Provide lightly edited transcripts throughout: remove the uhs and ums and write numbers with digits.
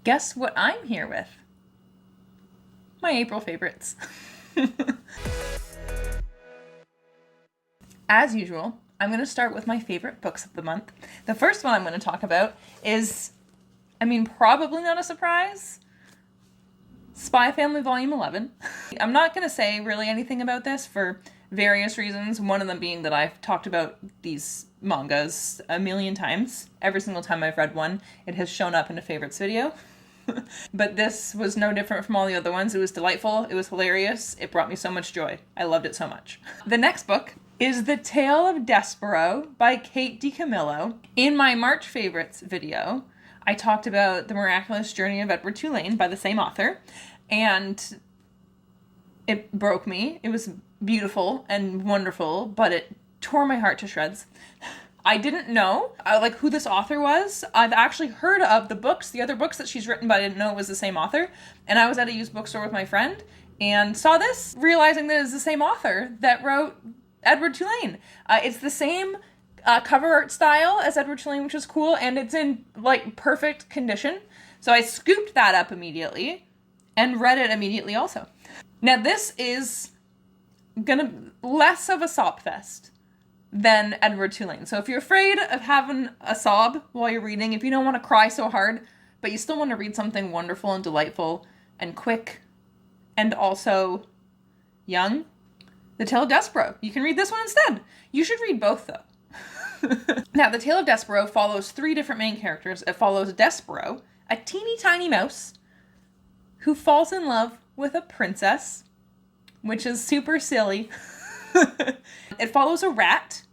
guess what I'm here with? My April favorites. As usual, I'm going to start with my favorite books of the month. The first one I'm going to talk about is, probably not a surprise, Spy Family Volume 11. I'm not going to say really anything about this for various reasons, one of them being that I've talked about these mangas a million times. Every single time I've read one, it has shown up in a favorites video. But this was no different from all the other ones. It was delightful. It was hilarious. It brought me so much joy. I loved it so much. The next book is The Tale of Despereaux by Kate DiCamillo. In my March favorites video, I talked about The Miraculous Journey of Edward Tulane by the same author, and it broke me. It was beautiful and wonderful, but it tore my heart to shreds. I didn't know who this author was. I've actually heard of the books, the other books that she's written, but I didn't know it was the same author. And I was at a used bookstore with my friend and saw this, realizing that it's the same author that wrote Edward Tulane. It's the same cover art style as Edward Tulane, which was cool, and it's in perfect condition. So I scooped that up immediately and read it immediately also. Now this is less of a sob fest than Edward Tulane. So if you're afraid of having a sob while you're reading, if you don't want to cry so hard, but you still want to read something wonderful and delightful and quick and also young, The Tale of Despereaux. You can read this one instead. You should read both though. Now, The Tale of Despereaux follows three different main characters. It follows Despereaux, a teeny tiny mouse who falls in love with a princess, which is super silly. It follows a rat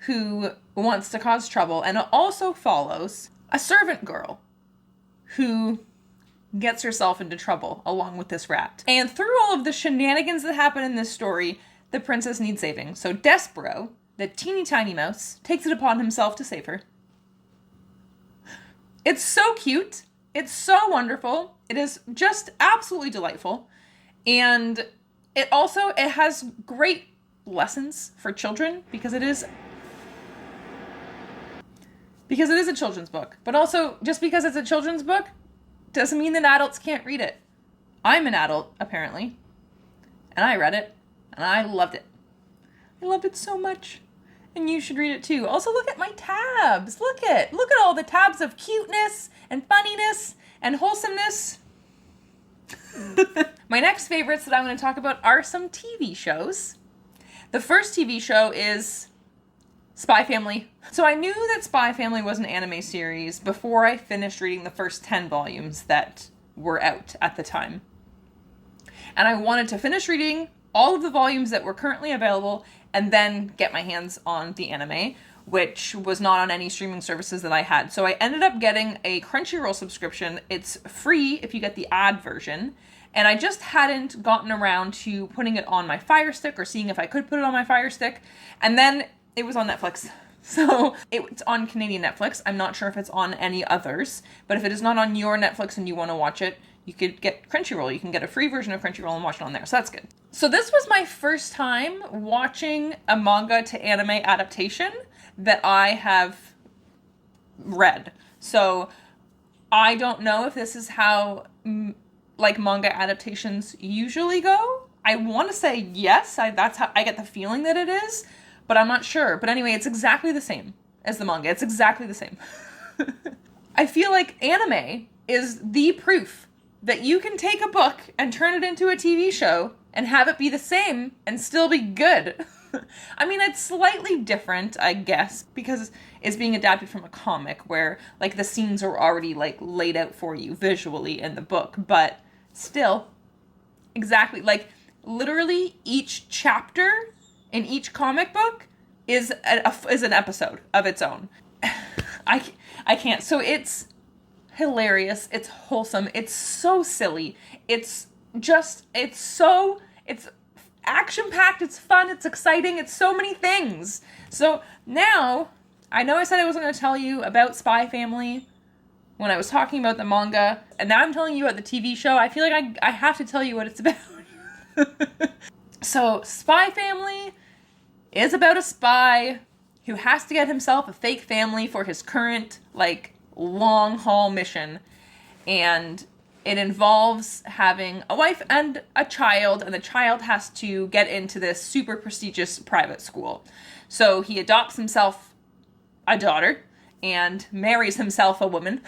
who wants to cause trouble, and it also follows a servant girl who gets herself into trouble along with this rat. And through all of the shenanigans that happen in this story, the princess needs saving. So Despereaux, the teeny tiny mouse, takes it upon himself to save her. It's so cute. It's so wonderful. It is just absolutely delightful. And it has great lessons for children because it is a children's book. But also, just because it's a children's book doesn't mean that adults can't read it. I'm an adult, apparently. And I read it. And I loved it. I loved it so much. And you should read it too. Also, look at my tabs. Look at all the tabs of cuteness and funniness and wholesomeness. My next favorites that I'm going to talk about are some TV shows. The first TV show is Spy Family. So I knew that Spy Family was an anime series before I finished reading the first 10 volumes that were out at the time. And I wanted to finish reading all of the volumes that were currently available and then get my hands on the anime, which was not on any streaming services that I had. So I ended up getting a Crunchyroll subscription. It's free if you get the ad version. And I just hadn't gotten around to putting it on my Fire Stick or seeing if I could put it on my Fire Stick. And then it was on Netflix. So it's on Canadian Netflix. I'm not sure if it's on any others. But if it is not on your Netflix and you want to watch it, you could get Crunchyroll. You can get a free version of Crunchyroll and watch it on there. So that's good. So this was my first time watching a manga to anime adaptation that I have read. So I don't know if this is how manga adaptations usually go. I want to say yes. That's how I get the feeling that it is, but I'm not sure. But anyway, it's exactly the same as the manga. It's exactly the same. I feel like anime is the proof that you can take a book and turn it into a TV show and have it be the same and still be good. It's slightly different, I guess, because it's being adapted from a comic where, the scenes are already, laid out for you visually in the book. But still, exactly, literally each chapter in each comic book is an episode of its own. I can't. So it's hilarious. It's wholesome. It's so silly. It's action-packed. It's fun. It's exciting. It's so many things. So now, I know I said I wasn't going to tell you about Spy Family when I was talking about the manga, and now I'm telling you about the TV show. I feel like I have to tell you what it's about. So, Spy Family is about a spy who has to get himself a fake family for his current, long-haul mission. and it involves having a wife and a child, and the child has to get into this super prestigious private school. So he adopts himself a daughter and marries himself a woman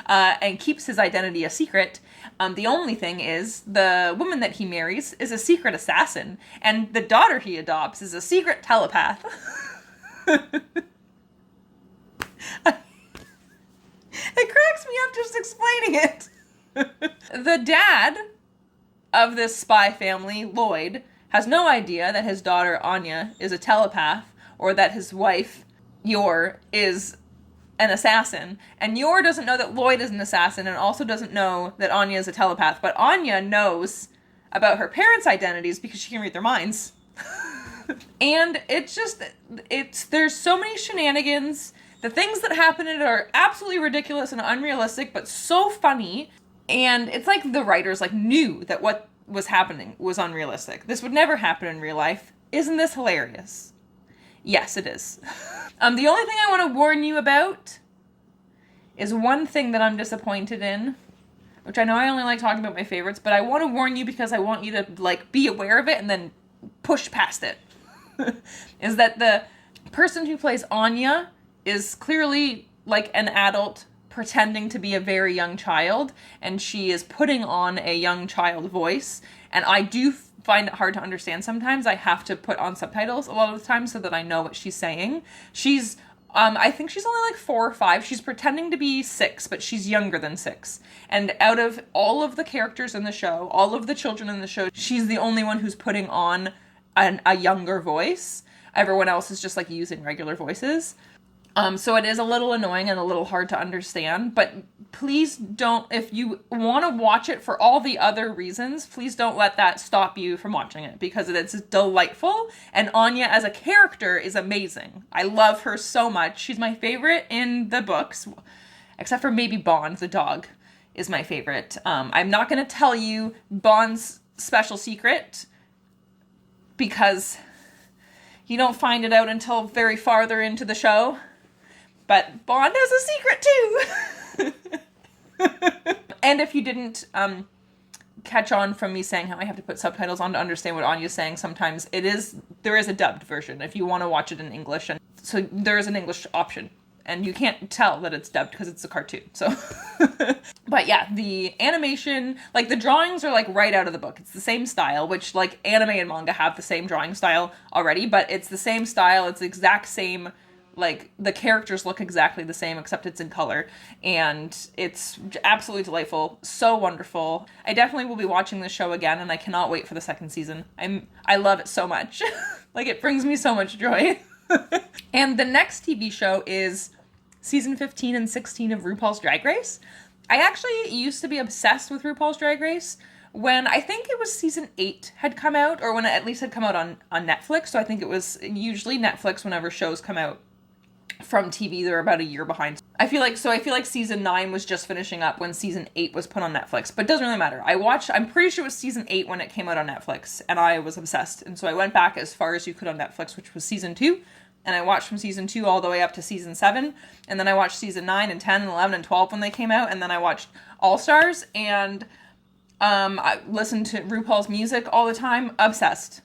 and keeps his identity a secret. The only thing is the woman that he marries is a secret assassin, and the daughter he adopts is a secret telepath. It cracks me up just explaining it. The dad of this spy family, Lloyd, has no idea that his daughter, Anya, is a telepath, or that his wife, Yor, is an assassin. And Yor doesn't know that Lloyd is an assassin, and also doesn't know that Anya is a telepath. But Anya knows about her parents' identities because she can read their minds. And there's so many shenanigans. The things that happen in it are absolutely ridiculous and unrealistic, but so funny. And it's like the writers knew that what was happening was unrealistic. This would never happen in real life. Isn't this hilarious? Yes, it is. The only thing I want to warn you about is one thing that I'm disappointed in, which I know I only like talking about my favorites, but I want to warn you because I want you to be aware of it and then push past it. Is that the person who plays Anya is clearly an adult pretending to be a very young child, and she is putting on a young child voice, and I do find it hard to understand sometimes. I have to put on subtitles a lot of the time so that I know what she's saying. She's I think she's only 4 or 5. She's pretending to be 6, but she's younger than 6. And out of all of the characters in the show, all of the children in the show, she's the only one who's putting on a younger voice. Everyone else is just using regular voices. So it is a little annoying and a little hard to understand, but please don't, if you want to watch it for all the other reasons, please don't let that stop you from watching it, because it's delightful, and Anya as a character is amazing. I love her so much. She's my favorite in the books, except for maybe Bond, the dog, is my favorite. I'm not going to tell you Bond's special secret, because you don't find it out until very farther into the show. But Bond has a secret too. And if you didn't catch on from me saying how I have to put subtitles on to understand what Anya's saying, sometimes there is a dubbed version if you want to watch it in English, and so there is an English option, and you can't tell that it's dubbed because it's a cartoon. So, but yeah, the animation, the drawings are right out of the book. It's the same style, which anime and manga have the same drawing style already, but it's the same style. It's the exact same. The characters look exactly the same, except it's in color, and it's absolutely delightful, so wonderful. I definitely will be watching this show again, and I cannot wait for the second season. I love it so much. It brings me so much joy. And the next TV show is season 15 and 16 of RuPaul's Drag Race. I actually used to be obsessed with RuPaul's Drag Race when I think it was season 8 had come out, or when it at least had come out on Netflix. So I think it was usually Netflix whenever shows come out from TV, they're about a year behind. I feel like season 9 was just finishing up when season 8 was put on Netflix, but it doesn't really matter. I'm pretty sure it was season 8 when it came out on Netflix, and I was obsessed. And so I went back as far as you could on Netflix, which was season 2, and I watched from season 2 all the way up to season 7, and then I watched season 9 and 10 and 11 and 12 when they came out, and then I watched All Stars, and I listened to RuPaul's music all the time, obsessed.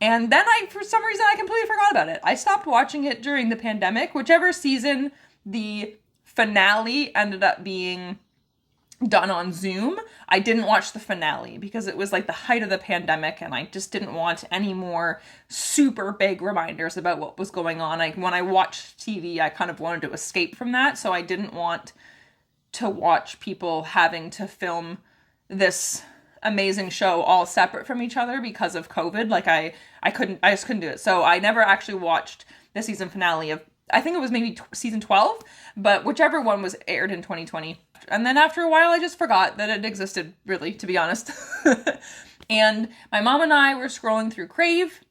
And then for some reason, I completely forgot about it. I stopped watching it during the pandemic. Whichever season the finale ended up being done on Zoom, I didn't watch the finale because it was the height of the pandemic, and I just didn't want any more super big reminders about what was going on. When I watched TV, I kind of wanted to escape from that, so I didn't want to watch people having to film this amazing show all separate from each other because of COVID. I just couldn't do it. So I never actually watched the season finale of, I think it was maybe season 12, but whichever one was aired in 2020. And then after a while, I just forgot that it existed, really, to be honest. And my mom and I were scrolling through Crave,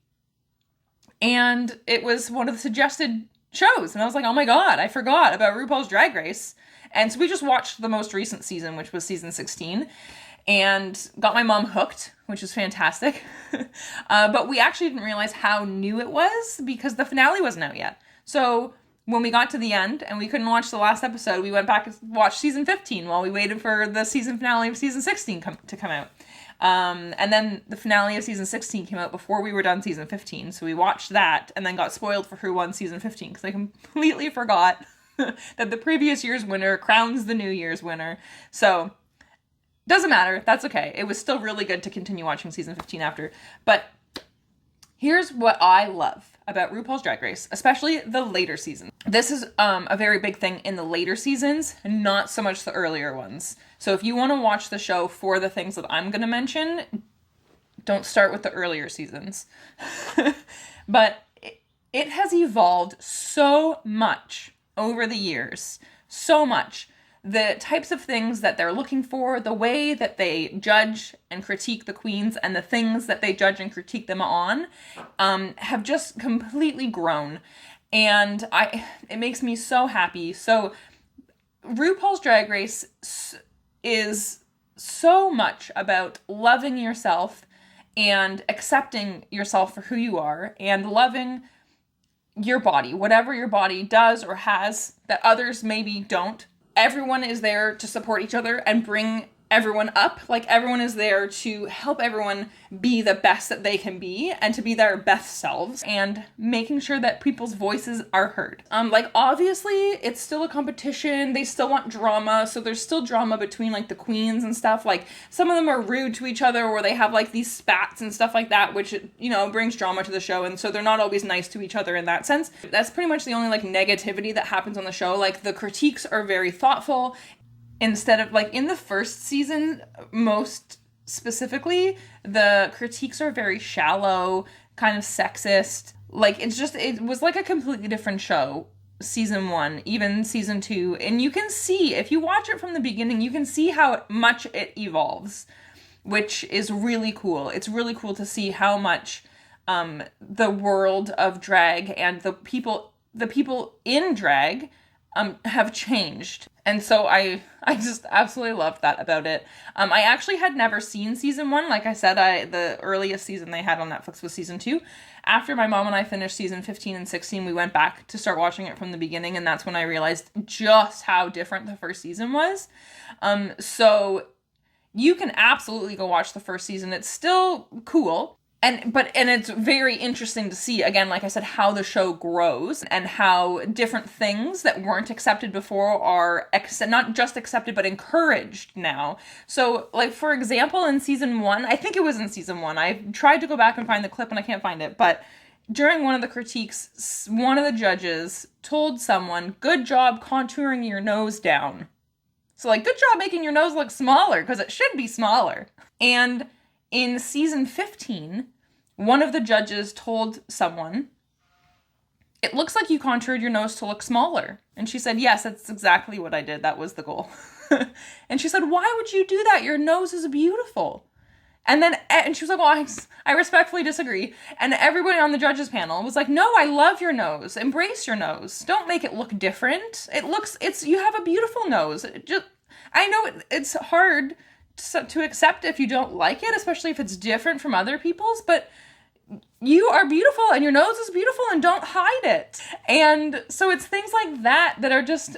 and it was one of the suggested shows. And I was like, oh my God, I forgot about RuPaul's Drag Race. And so we just watched the most recent season, which was season 16. And got my mom hooked, which is fantastic. But we actually didn't realize how new it was because the finale wasn't out yet. So when we got to the end and we couldn't watch the last episode, we went back and watched season 15 while we waited for the season finale of season 16 to come out. And then the finale of season 16 came out before we were done season 15. So we watched that and then got spoiled for who won season 15 because I completely forgot that the previous year's winner crowns the new year's winner. So doesn't matter. That's okay. It was still really good to continue watching season 15 after. But here's what I love about RuPaul's Drag Race, especially the later seasons. This is a very big thing in the later seasons, not so much the earlier ones. So if you want to watch the show for the things that I'm going to mention, don't start with the earlier seasons. But it has evolved so much over the years. So much. The types of things that they're looking for, the way that they judge and critique the queens, and the things that they judge and critique them on, have just completely grown. And it makes me so happy. So RuPaul's Drag Race is so much about loving yourself and accepting yourself for who you are and loving your body, whatever your body does or has that others maybe don't. Everyone is there to support each other and bring everyone up. Like, everyone is there to help everyone be the best that they can be and to be their best selves and making sure that people's voices are heard. Like, obviously it's still a competition. They still want drama. So there's still drama between like the queens and stuff. Like, some of them are rude to each other or they have like these spats and stuff like that, which, you know, brings drama to the show. And so they're not always nice to each other in that sense. That's pretty much the only like negativity that happens on the show. Like, the critiques are very thoughtful. Instead of, like, in the first season, most specifically, the critiques are very shallow, kind of sexist. Like, it was like a completely different show, season 1, even season 2. And you can see, if you watch it from the beginning, you can see how much it evolves, which is really cool. It's really cool to see how much the world of drag and the people in drag have changed. And so I just absolutely loved that about it. I actually had never seen season 1. Like I said, the earliest season they had on Netflix was season 2. After my mom and I finished season 15 and 16, we went back to start watching it from the beginning, and that's when I realized just how different the first season was. So you can absolutely go watch the first season. It's still cool. And it's very interesting to see, again, like I said, how the show grows and how different things that weren't accepted before are not just accepted, but encouraged now. So, like, for example, in season 1, I think it was in season 1, I tried to go back and find the clip and I can't find it, but during one of the critiques, one of the judges told someone, "Good job contouring your nose down." So, like, good job making your nose look smaller, because it should be smaller. And in season 15, one of the judges told someone, "It looks like you contoured your nose to look smaller." And she said, "Yes, that's exactly what I did. That was the goal." And she said, "Why would you do that? Your nose is beautiful." And she was like, "Well, I respectfully disagree." And everybody on the judges panel was like, "No, I love your nose. Embrace your nose. Don't make it look different. You have a beautiful nose." I know it's hard to accept if you don't like it, especially if it's different from other people's, but you are beautiful and your nose is beautiful and don't hide it. And so it's things like that are just,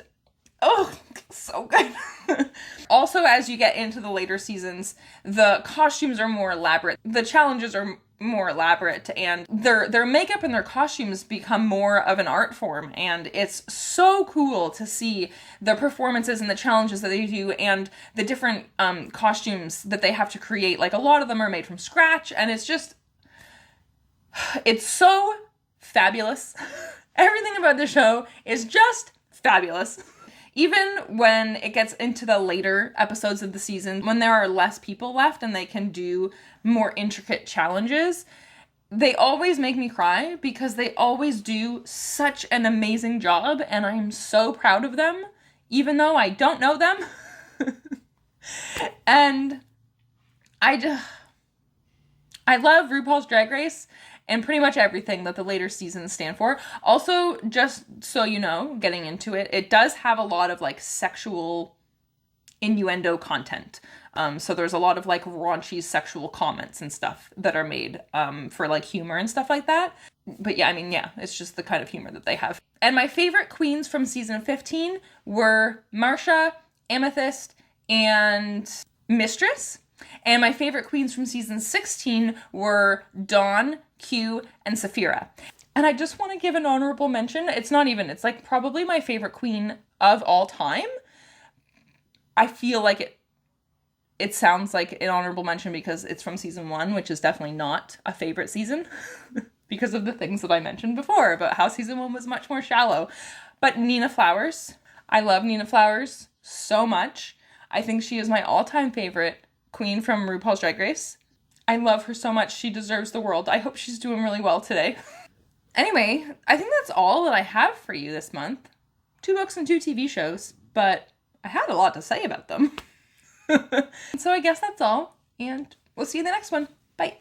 oh, so good. Also, as you get into the later seasons, the costumes are more elaborate. The challenges are more elaborate, and their makeup and their costumes become more of an art form, and it's so cool to see the performances and the challenges that they do and the different costumes that they have to create. Like, a lot of them are made from scratch, and it's so fabulous. Everything about the show is just fabulous. Even when it gets into the later episodes of the season, when there are less people left and they can do more intricate challenges, they always make me cry because they always do such an amazing job, and I'm so proud of them, even though I don't know them. And I love RuPaul's Drag Race and pretty much everything that the later seasons stand for. Also, just so you know, getting into it, it does have a lot of, like, sexual innuendo content. So there's a lot of, like, raunchy sexual comments and stuff that are made for, like, humor and stuff like that. But yeah, I mean, yeah, it's just the kind of humor that they have. And my favorite queens from season 15 were Marcia, Amethyst, and Mistress. And my favorite queens from season 16 were Dawn, Q, and Saphira. And I just want to give an honorable mention. It's like probably my favorite queen of all time. I feel like it sounds like an honorable mention because it's from season 1, which is definitely not a favorite season because of the things that I mentioned before about how season 1 was much more shallow. But Nina Flowers, I love Nina Flowers so much. I think she is my all-time favorite queen from RuPaul's Drag Race. I love her so much. She deserves the world. I hope she's doing really well today. Anyway, I think that's all that I have for you this month. 2 books and 2 TV shows, but I had a lot to say about them. So I guess that's all, and we'll see you in the next one. Bye.